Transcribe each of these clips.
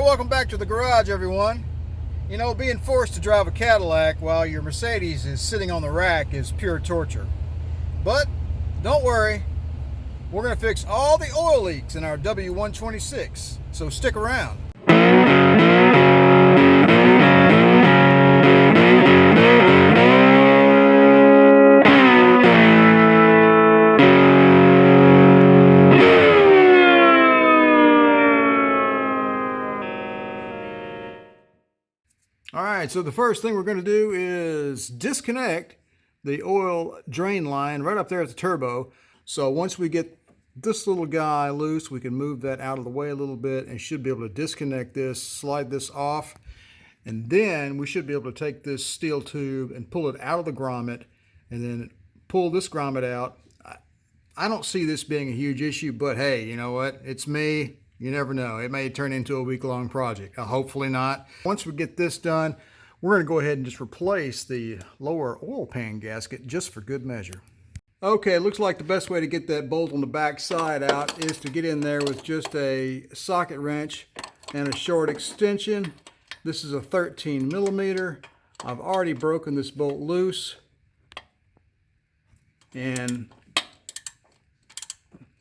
welcome back to the garage, everyone. You know, being forced to drive a Cadillac while your Mercedes is sitting on the rack is pure torture. But don't worry, we're going to fix all the oil leaks in our W126, so stick around. Alright, so the first thing we're going to do is disconnect the oil drain line right up there at the turbo. So once we get this little guy loose, we can move that out of the way a little bit and should be able to disconnect this, slide this off, and then we should be able to take this steel tube and pull it out of the grommet and then pull this grommet out. I don't see this being a huge issue, but hey, you know what? It's me. You never know. It may turn into a week-long project. Hopefully not. Once we get this done, we're going to go ahead and just replace the lower oil pan gasket just for good measure. Okay, it looks like the best way to get that bolt on the back side out is to get in there with just a socket wrench and a short extension. This is a 13 millimeter. I've already broken this bolt loose, and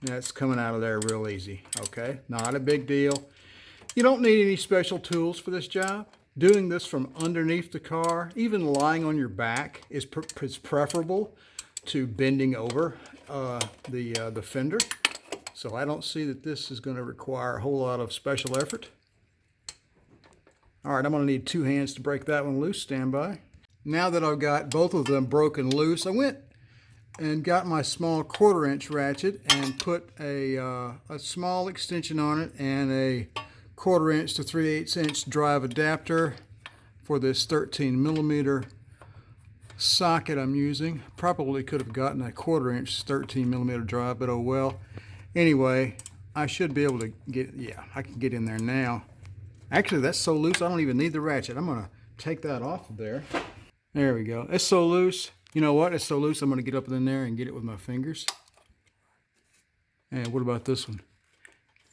that's coming out of there real easy. Okay, not a big deal. You don't need any special tools for this job. Doing this from underneath the car, even lying on your back, is preferable to bending over the fender. So I don't see that this is going to require a whole lot of special effort. All right, I'm going to need two hands to break that one loose. Stand by. Now that I've got both of them broken loose, I went and got my small 1/4 inch ratchet and put a small extension on it and a 1/4 inch to 3/8 inch drive adapter for this 13 millimeter socket I'm using. Probably could have gotten a 1/4 inch 13 millimeter drive, but oh well. Anyway, I should be able to get, yeah, I can get in there now. Actually, that's so loose I don't even need the ratchet. I'm going to take that off of there. There we go. It's so loose. You know what? It's so loose, I'm going to get up in there and get it with my fingers. And what about this one?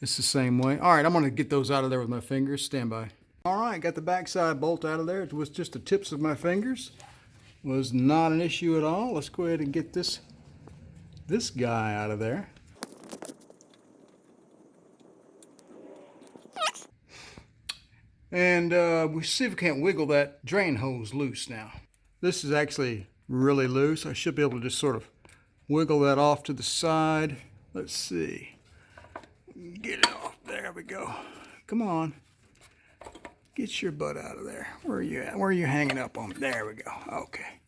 It's the same way. All right, I'm going to get those out of there with my fingers. Stand by. All right, got the backside bolt out of there. It was just the tips of my fingers. Was not an issue at all. Let's go ahead and get this guy out of there. And we see if we can't wiggle that drain hose loose now. This is actually really loose. I should be able to just sort of wiggle that off to the side. Let's see. Get it off. There we go. Come on. Get your butt out of there. Where are you at? Where are you hanging up on? There we go. Okay.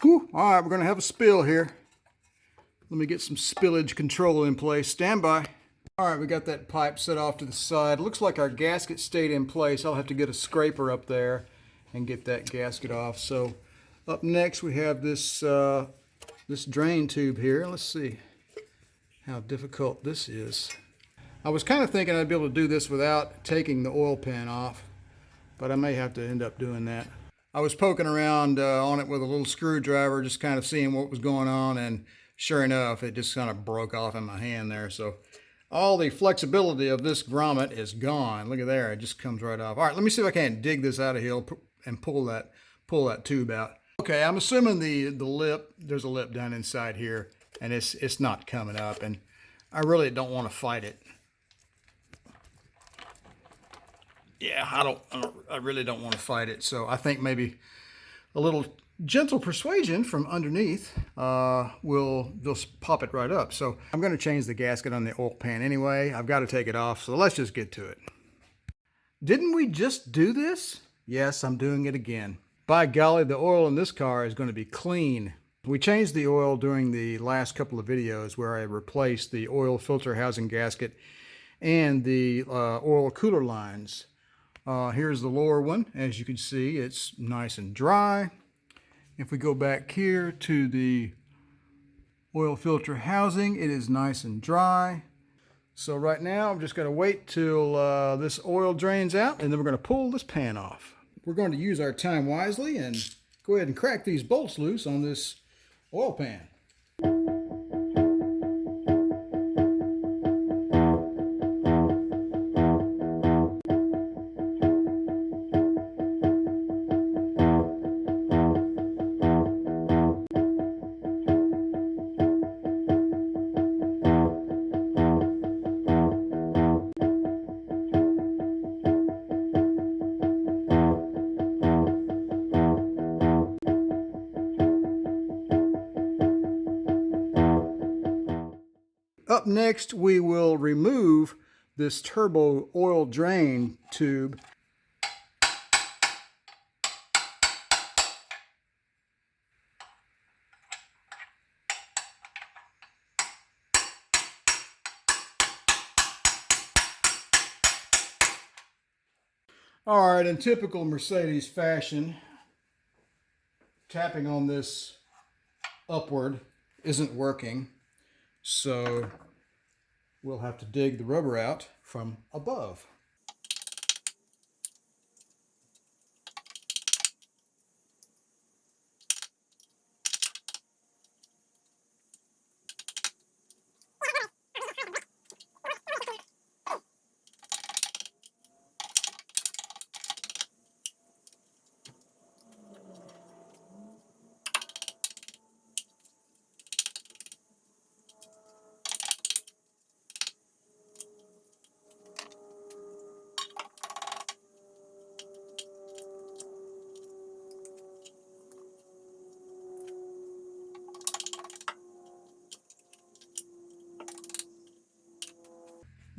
Whew. All right, we're going to have a spill here. Let me get some spillage control in place. Stand by. All right, we got that pipe set off to the side. Looks like our gasket stayed in place. I'll have to get a scraper up there and get that gasket off. So up next we have this this drain tube here. Let's see how difficult this is. I was kind of thinking I'd be able to do this without taking the oil pan off, but I may have to end up doing that. I was poking around on it with a little screwdriver, just kind of seeing what was going on, and sure enough, it just kind of broke off in my hand there. So all the flexibility of this grommet is gone. Look at there, it just comes right off. All right, let me see if I can't dig this out of here and pull that tube out. Okay, I'm assuming the lip, there's a lip down inside here, and it's not coming up, and I really don't want to fight it. Yeah, I really don't want to fight it. So I think maybe a little gentle persuasion from underneath will just pop it right up. So I'm going to change the gasket on the oil pan anyway. I've got to take it off, so let's just get to it. Didn't we just do this? Yes, I'm doing it again. By golly, the oil in this car is going to be clean. We changed the oil during the last couple of videos where I replaced the oil filter housing gasket and the oil cooler lines. Here's the lower one. As you can see, it's nice and dry. If we go back here to the oil filter housing, it is nice and dry. So right now, I'm just going to wait till this oil drains out, and then we're going to pull this pan off. We're going to use our time wisely and go ahead and crack these bolts loose on this oil pan. Up next, we will remove this turbo oil drain tube. All right, in typical Mercedes fashion, tapping on this upward isn't working, so we'll have to dig the rubber out from above.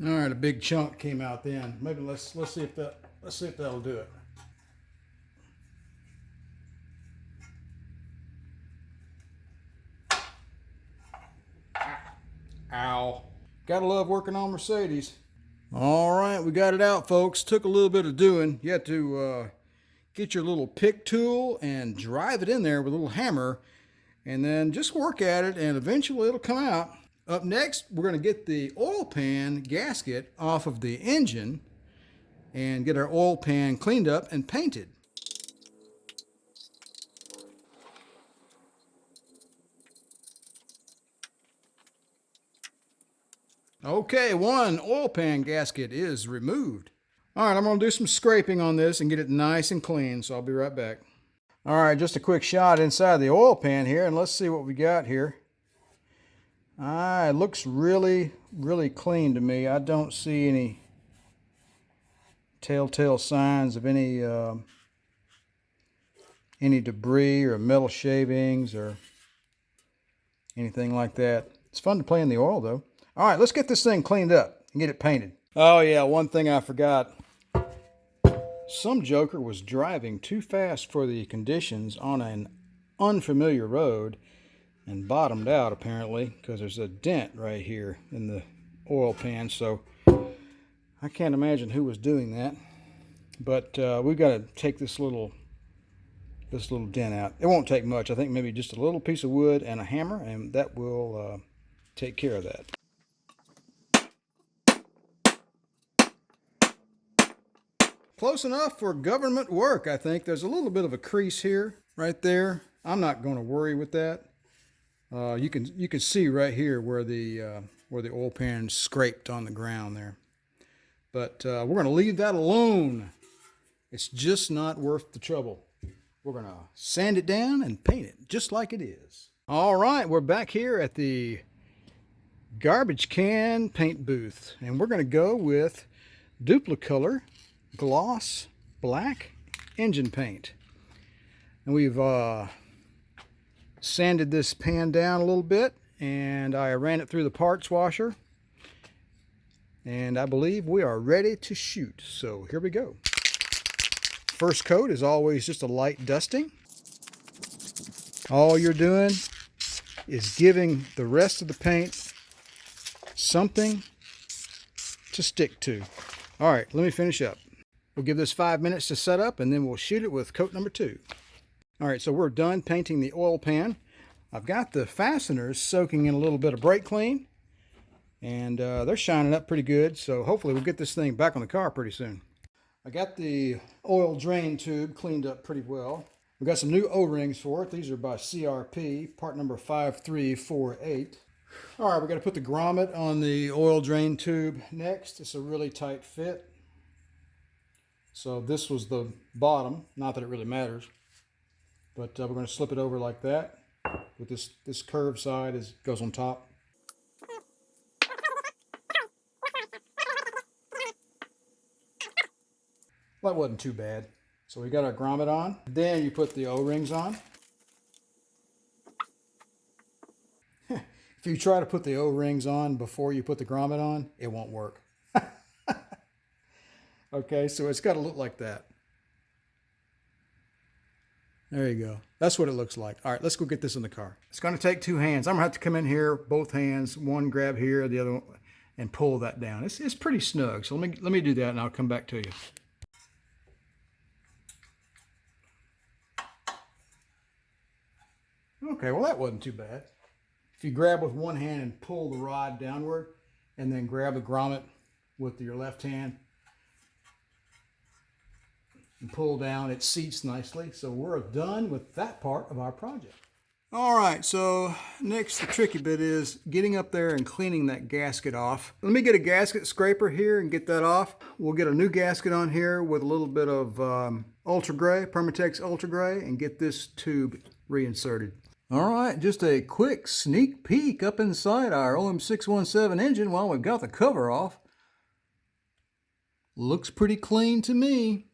All right, a big chunk came out then. Maybe let's see if that'll do it. Ow. Gotta love working on Mercedes. All right, we got it out, folks. Took a little bit of doing. You have to get your little pick tool and drive it in there with a little hammer, and then just work at it, and eventually it'll come out. Up next, we're going to get the oil pan gasket off of the engine and get our oil pan cleaned up and painted. Okay, one oil pan gasket is removed. All right, I'm going to do some scraping on this and get it nice and clean, so I'll be right back. All right, just a quick shot inside the oil pan here, and let's see what we got here. It looks really, really clean to me. I don't see any telltale signs of any debris or metal shavings or anything like that. It's fun to play in the oil, though. All right, let's get this thing cleaned up and get it painted. Oh yeah, one thing I forgot. Some joker was driving too fast for the conditions on an unfamiliar road and bottomed out, apparently, because there's a dent right here in the oil pan. So I can't imagine who was doing that, but we've got to take this little dent out. It won't take much. I think maybe just a little piece of wood and a hammer, and that will take care of that. Close enough for government work, I think. There's a little bit of a crease here, right there. I'm not going to worry with that. You can see right here where the oil pan scraped on the ground there. But we're going to leave that alone. It's just not worth the trouble. We're going to sand it down and paint it just like it is. All right, we're back here at the garbage can paint booth, and we're going to go with Duplicolor Gloss Black Engine Paint. And we've sanded this pan down a little bit, and I ran it through the parts washer, and I believe we are ready to shoot. So here we go. First coat is always just a light dusting. All you're doing is giving the rest of the paint something to stick to. All right, let me finish up. We'll give this 5 minutes to set up, and then we'll shoot it with coat number 2. All right, so we're done painting the oil pan. I've got the fasteners soaking in a little bit of brake clean, and they're shining up pretty good, so hopefully we'll get this thing back on the car pretty soon. I got the oil drain tube cleaned up pretty well. We've got some new O-rings for it. These are by CRP, part number 5348. All right, we've got to put the grommet on the oil drain tube next. It's a really tight fit. So this was the bottom, not that it really matters. But we're going to slip it over like that. With this curved side goes on top. That wasn't too bad. So we got our grommet on. Then you put the O-rings on. If you try to put the O-rings on before you put the grommet on, it won't work. Okay, so it's got to look like that. There you go. That's what it looks like. All right, let's go get this in the car. It's going to take two hands. I'm going to have to come in here, both hands, one grab here, the other one, and pull that down. It's pretty snug, so let me do that, and I'll come back to you. Okay, well, that wasn't too bad. If you grab with one hand and pull the rod downward, and then grab the grommet with your left hand, and pull down, it seats nicely. So we're done with that part of our project. All right, so next the tricky bit is getting up there and cleaning that gasket off. Let me get a gasket scraper here and get that off. We'll get a new gasket on here with a little bit of Ultra Gray, Permatex Ultra Gray, and get this tube reinserted. All right, just a quick sneak peek up inside our OM617 engine while we've got the cover off. Looks pretty clean to me.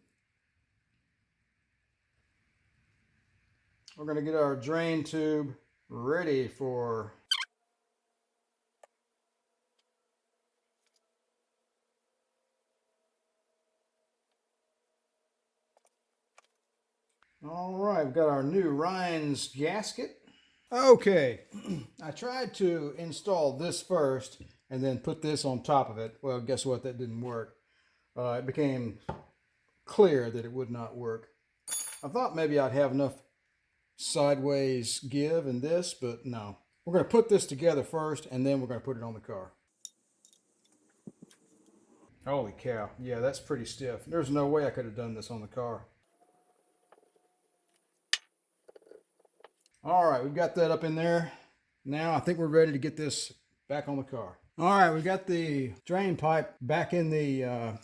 We're going to get our drain tube ready for all right, we've got our new Reinz gasket. Okay, I tried to install this first and then put this on top of it. Well, guess what? That didn't work. It became clear that it would not work. I thought maybe I'd have enough sideways give in this, but no. We're going to put this together first, and then we're going to put it on the car. Holy cow. Yeah, that's pretty stiff. There's no way I could have done this on the car. All right, we've got that up in there. Now I think we're ready to get this back on the car. All right, we got the drain pipe back in the,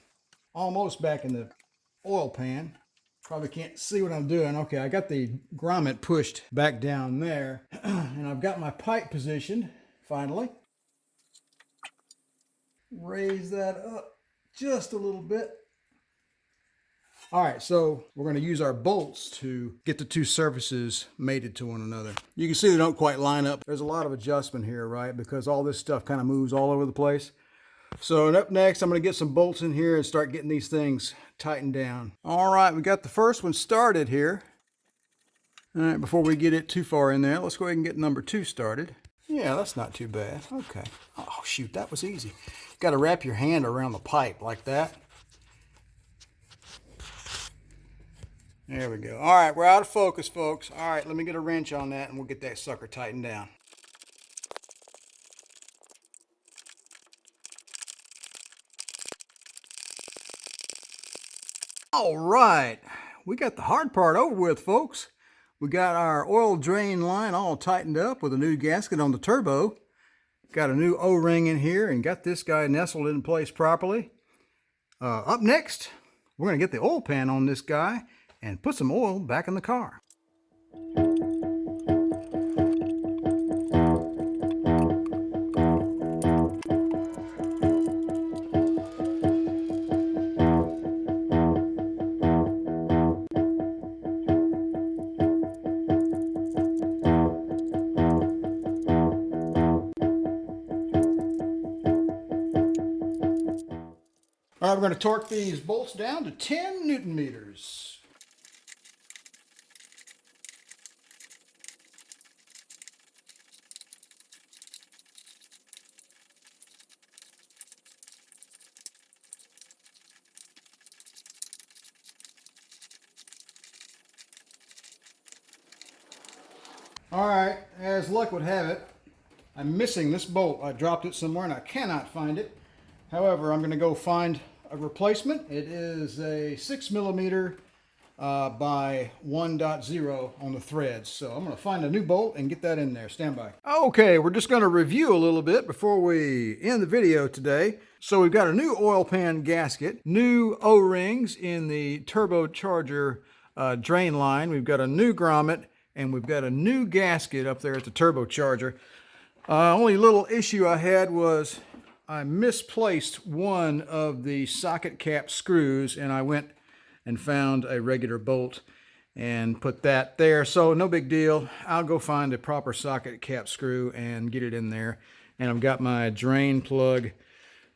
almost back in the oil pan. Probably can't see what I'm doing. Okay, I got the grommet pushed back down there, and I've got my pipe positioned, finally. Raise that up just a little bit. All right, so we're going to use our bolts to get the two surfaces mated to one another. You can see they don't quite line up. There's a lot of adjustment here, right? Because all this stuff kind of moves all over the place. So up next, I'm going to get some bolts in here and start getting these things tightened down. All right, we got the first one started here. All right, before we get it too far in there, let's go ahead and get number 2 started. Yeah, that's not too bad. Okay. Oh, shoot, that was easy. Got to wrap your hand around the pipe like that. There we go. All right, we're out of focus, folks. All right, let me get a wrench on that and we'll get that sucker tightened down. All right, we got the hard part over with, folks. We got our oil drain line all tightened up with a new gasket on the turbo. Got a new O-ring in here and got this guy nestled in place properly. Up next, we're going to get the oil pan on this guy and put some oil back in the car. All right, we're going to torque these bolts down to 10 Newton meters. All right, as luck would have it, I'm missing this bolt. I dropped it somewhere and I cannot find it. However, I'm going to go find a replacement. It is a 6mm by 1.0 on the threads. So I'm going to find a new bolt and get that in there. Stand by. Okay, we're just going to review a little bit before we end the video today. So we've got a new oil pan gasket, new O-rings in the turbocharger drain line. We've got a new grommet, and we've got a new gasket up there at the turbocharger. Only little issue I had was I misplaced one of the socket cap screws, and I went and found a regular bolt and put that there. So no big deal. I'll go find a proper socket cap screw and get it in there. And I've got my drain plug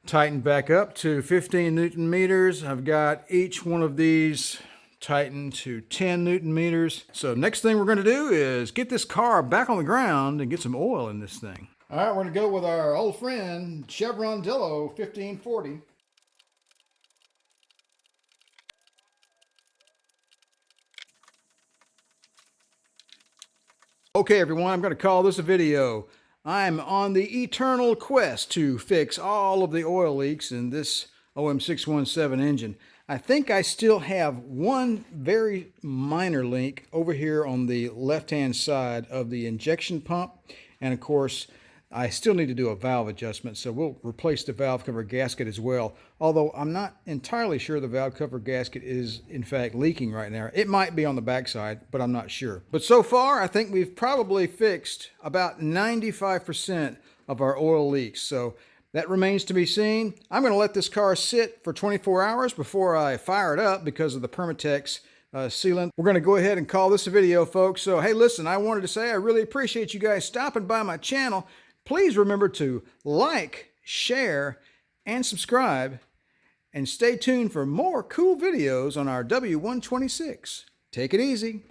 tightened back up to 15 Newton meters. I've got each one of these tightened to 10 Newton meters. So next thing we're going to do is get this car back on the ground and get some oil in this thing. All right, we're going to go with our old friend Chevron Dillo 1540. Okay, everyone, I'm going to call this a video. I'm on the eternal quest to fix all of the oil leaks in this OM617 engine. I think I still have one very minor leak over here on the left-hand side of the injection pump. And of course, I still need to do a valve adjustment, so we'll replace the valve cover gasket as well. Although I'm not entirely sure the valve cover gasket is in fact leaking right now. It might be on the backside, but I'm not sure. But so far, I think we've probably fixed about 95% of our oil leaks. So that remains to be seen. I'm going to let this car sit for 24 hours before I fire it up because of the Permatex sealant. We're going to go ahead and call this a video, folks. So, hey, listen, I wanted to say I really appreciate you guys stopping by my channel. Please remember to like, share, and subscribe, and stay tuned for more cool videos on our W126. Take it easy.